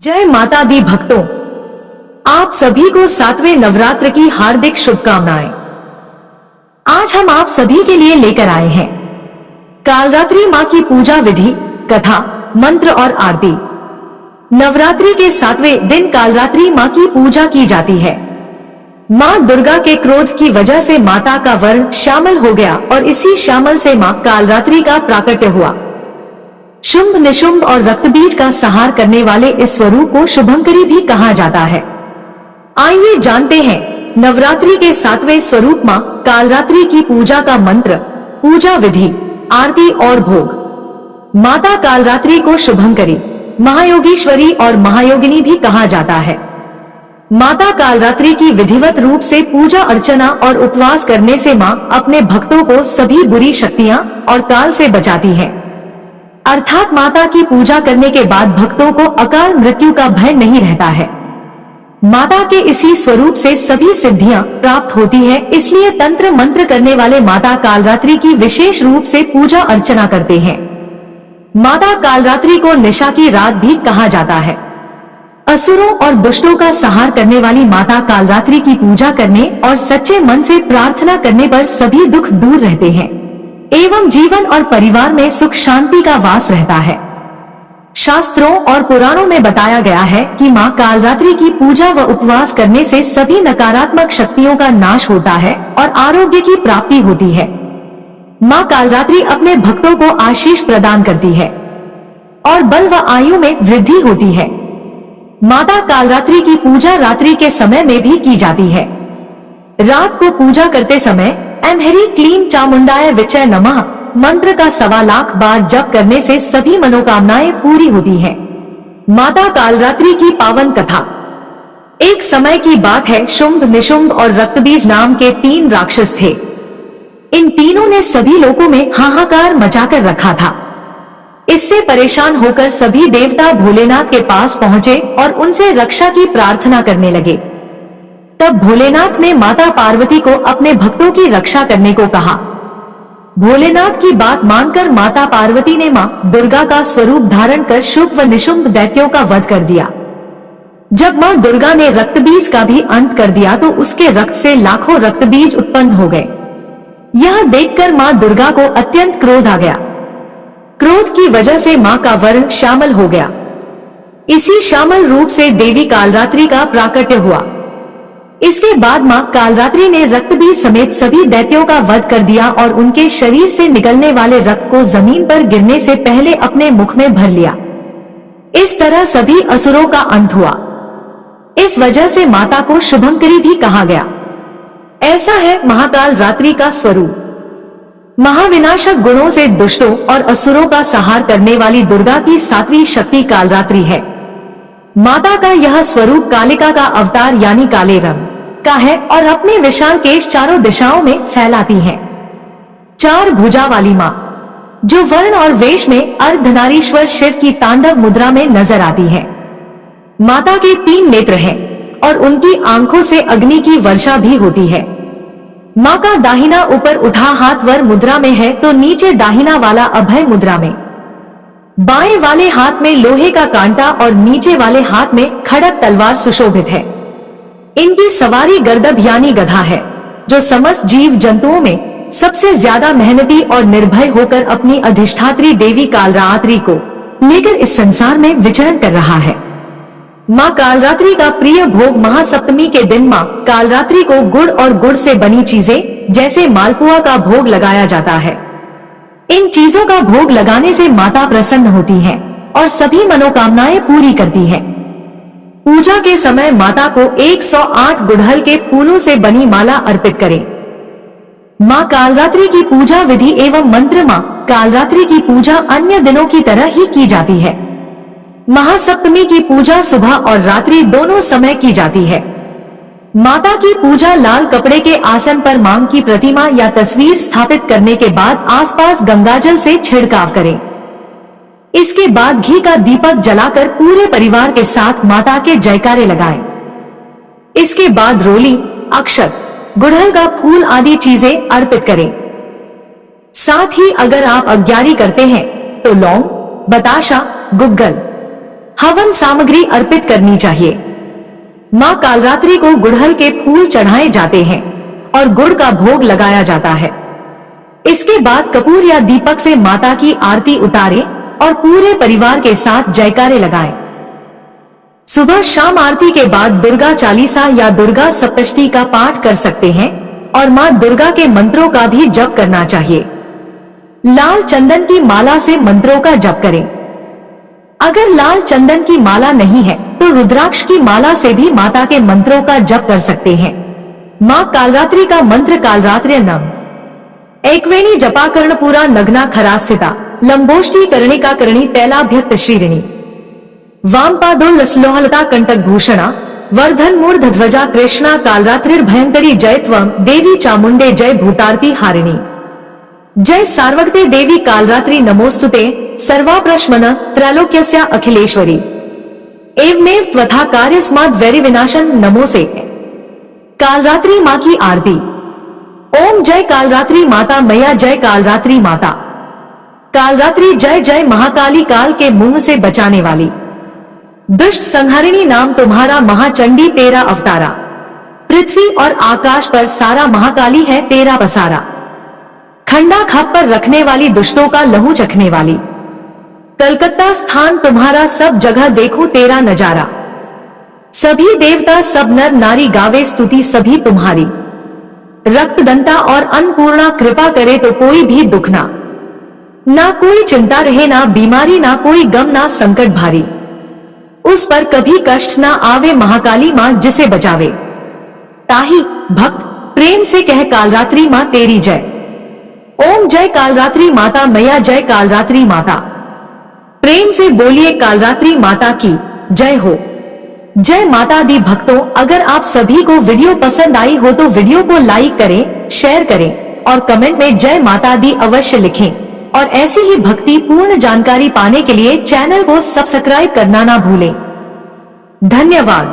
जय माता दी भक्तों, आप सभी को 7वें नवरात्र की हार्दिक शुभकामनाएं। आज हम आप सभी के लिए लेकर आए हैं कालरात्रि मां की पूजा विधि, कथा, मंत्र और आरती। नवरात्रि के 7वें दिन कालरात्रि मां की पूजा की जाती है। मां दुर्गा के क्रोध की वजह से माता का वर्ण श्यामल हो गया और इसी श्यामल से मां कालरात्रि का प्राकट्य हुआ। शुंभ निशुंभ और रक्तबीज का संहार करने वाले इस स्वरूप को शुभंकरी भी कहा जाता है। आइए जानते हैं नवरात्रि के 7वें स्वरूप मां कालरात्रि की पूजा का मंत्र, पूजा विधि, आरती और भोग। माता कालरात्रि को शुभंकरी, महायोगीश्वरी और महायोगिनी भी कहा जाता है। माता कालरात्रि की विधिवत रूप से पूजा अर्चना और उपवास करने से मां अपने भक्तों को सभी बुरी शक्तियां और काल से बचाती है। अर्थात माता की पूजा करने के बाद भक्तों को अकाल मृत्यु का भय नहीं रहता है। माता के इसी स्वरूप से सभी सिद्धियां प्राप्त होती है, इसलिए तंत्र मंत्र करने वाले माता कालरात्रि की विशेष रूप से पूजा अर्चना करते हैं। माता कालरात्रि को निशा की रात भी कहा जाता है। असुरों और दुष्टों का संहार करने वाली माता कालरात्रि की पूजा करने और सच्चे मन से प्रार्थना करने पर सभी दुख दूर रहते हैं एवं जीवन और परिवार में सुख शांति का वास रहता है। शास्त्रों और पुराणों में बताया गया है कि मां कालरात्रि की पूजा व उपवास करने से सभी नकारात्मक शक्तियों का नाश होता है और आरोग्य की प्राप्ति होती है। मां कालरात्रि अपने भक्तों को आशीष प्रदान करती है और बल व आयु में वृद्धि होती है। माता कालरात्रि की पूजा रात्रि के समय में भी की जाती है। रात को पूजा करते समय ऐं ह्रीं क्लीं चामुंडाय विचय नमः मंत्र का 1.25 लाख बार जप करने से सभी मनोकामनाएं पूरी होती हैं। माता कालरात्रि की पावन कथा। एक समय की बात है, शुंभ निशुंभ और रक्तबीज नाम के 3 राक्षस थे। इन तीनों ने सभी लोगों में हाहाकार मचाकर रखा था। इससे परेशान होकर सभी देवता भोलेनाथ के पास पहुंचे और उनसे रक्षा की प्रार्थना करने लगे। तब भोलेनाथ ने माता पार्वती को अपने भक्तों की रक्षा करने को कहा। भोलेनाथ की बात मानकर माता पार्वती ने मां दुर्गा का स्वरूप धारण कर शुंभ व निशुंभ दैत्यों का वध कर दिया। जब मां दुर्गा ने रक्तबीज का भी अंत कर दिया तो उसके रक्त से लाखों रक्तबीज उत्पन्न हो गए। यह देखकर मां दुर्गा को अत्यंत क्रोध आ गया। क्रोध की वजह से मां का वर्ण श्यामल हो गया। इसी श्यामल रूप से देवी कालरात्रि का प्राकट्य हुआ। इसके बाद मां कालरात्रि ने रक्तबीज समेत सभी दैत्यों का वध कर दिया और उनके शरीर से निकलने वाले रक्त को जमीन पर गिरने से पहले अपने मुख में भर लिया। इस तरह सभी असुरों का अंत हुआ। इस वजह से माता को शुभंकरी भी कहा गया। ऐसा है महाकाल रात्रि का स्वरूप। महाविनाशक गुणों से दुष्टों और असुरों का संहार करने वाली दुर्गा की 7वीं शक्ति कालरात्रि है। माता का यह स्वरूप कालिका का अवतार यानी काले रंग का है और अपने विशाल केश चारों दिशाओं में फैलाती है। 4 भुजा वाली मां, जो वर्ण और वेश में अर्धनारीश्वर शिव की तांडव मुद्रा में नजर आती है। माता के 3 नेत्र हैं और उनकी आंखों से अग्नि की वर्षा भी होती है। मां का दाहिना ऊपर उठा हाथ वर मुद्रा में है तो नीचे दाहिना वाला अभय मुद्रा में। बाएं वाले हाथ में लोहे का कांटा और नीचे वाले हाथ में खड़क तलवार सुशोभित है। इनकी सवारी गर्दभ यानी गधा है, जो समस्त जीव जंतुओं में सबसे ज्यादा मेहनती और निर्भय होकर अपनी अधिष्ठात्री देवी कालरात्रि को लेकर इस संसार में विचरण कर रहा है। मां कालरात्रि का प्रिय भोग महासप्तमी के दिन मां कालरात्रि को गुड़ और गुड़ से बनी चीजें जैसे मालपुआ का भोग लगाया जाता है। इन चीजों का भोग लगाने से माता प्रसन्न होती है और सभी मनोकामनाएं पूरी करती है। पूजा के समय माता को 108 गुड़हल के फूलों से बनी माला अर्पित करें। मां कालरात्रि की पूजा विधि एवं मंत्र। मां कालरात्रि की पूजा अन्य दिनों की तरह ही की जाती है। महासप्तमी की पूजा सुबह और रात्रि दोनों समय की जाती है। माता की पूजा लाल कपड़े के आसन पर मां की प्रतिमा या तस्वीर स्थापित करने के बाद आसपास गंगाजल से छिड़काव करें। इसके बाद घी का दीपक जलाकर पूरे परिवार के साथ माता के जयकारे लगाएं। इसके बाद रोली, अक्षत, गुड़हल का फूल आदि चीजें अर्पित करें। साथ ही अगर आप अग्यारी करते हैं तो लौंग, बताशा, गुग्गल, हवन सामग्री अर्पित करनी चाहिए। मां कालरात्रि को गुड़हल के फूल चढ़ाए जाते हैं और गुड़ का भोग लगाया जाता है। इसके बाद कपूर या दीपक से माता की आरती उतारें और पूरे परिवार के साथ जयकारे लगाएं। सुबह शाम आरती के बाद दुर्गा चालीसा या दुर्गा सप्तशती का पाठ कर सकते हैं और मां दुर्गा के मंत्रों का भी जप करना चाहिए। लाल चंदन की माला से मंत्रों का जप करें। अगर लाल चंदन की माला नहीं है तो रुद्राक्ष की माला से भी माता के मंत्रों का जप कर सकते हैं। मां कालरात्रि का मंत्र कालरात्र्यनम एकवेणी जपाकर्णपुरा नग्ना खरास्थिता लंबोष्टी कर्णिका कर्णी तैलाभ्यक्त श्रीरिणी वामपादोल्लसलोहलता कंटक भूषणा वर्धन मूर्धध्वजा कृष्णा कालरात्रिर्भयंकरी जय त्वं देवी चामुंडे जय भूतार्ती हारिणी जय सार्वगते देवी कालरात्रि नमोस्तुते सर्वाप्रश्मन त्रैलोक्यस्या अखिलेश्वरी एवमेव त्वथा कार्यस्माद् वैरि विनाशन नमोसे। कालरात्रि मां की आरती। ओम जय कालरात्रि माता मैया जय कालरात्रि माता। कालरात्रि जय जय महाकाली काल के मुंह से बचाने वाली। दुष्ट संहारिणी नाम तुम्हारा महाचंडी तेरा अवतारा। पृथ्वी और आकाश पर सारा महाकाली है तेरा पसारा। खंडा खप पर रखने वाली दुष्टों का लहू चखने वाली। कलकत्ता स्थान तुम्हारा सब जगह देखो तेरा नजारा। सभी देवता सब नर नारी गावे स्तुति सभी तुम्हारी। रक्तदंता और अन्नपूर्णा कृपा करे तो कोई भी दुख ना कोई चिंता रहे ना बीमारी ना कोई गम ना संकट भारी। उस पर कभी कष्ट ना आवे महाकाली मां जिसे बचावे। ताही भक्त प्रेम से कह कालरात्रि मां तेरी जय। ओम जय कालरात्रि माता मैया जय कालरात्रि माता। प्रेम से बोलिए कालरात्रि माता की जय हो। जय माता दी भक्तों, अगर आप सभी को वीडियो पसंद आई हो तो वीडियो को लाइक करें, शेयर करें और कमेंट में जय माता दी अवश्य लिखें। और ऐसी ही भक्ति पूर्ण जानकारी पाने के लिए चैनल को सब्सक्राइब करना ना भूलें। धन्यवाद।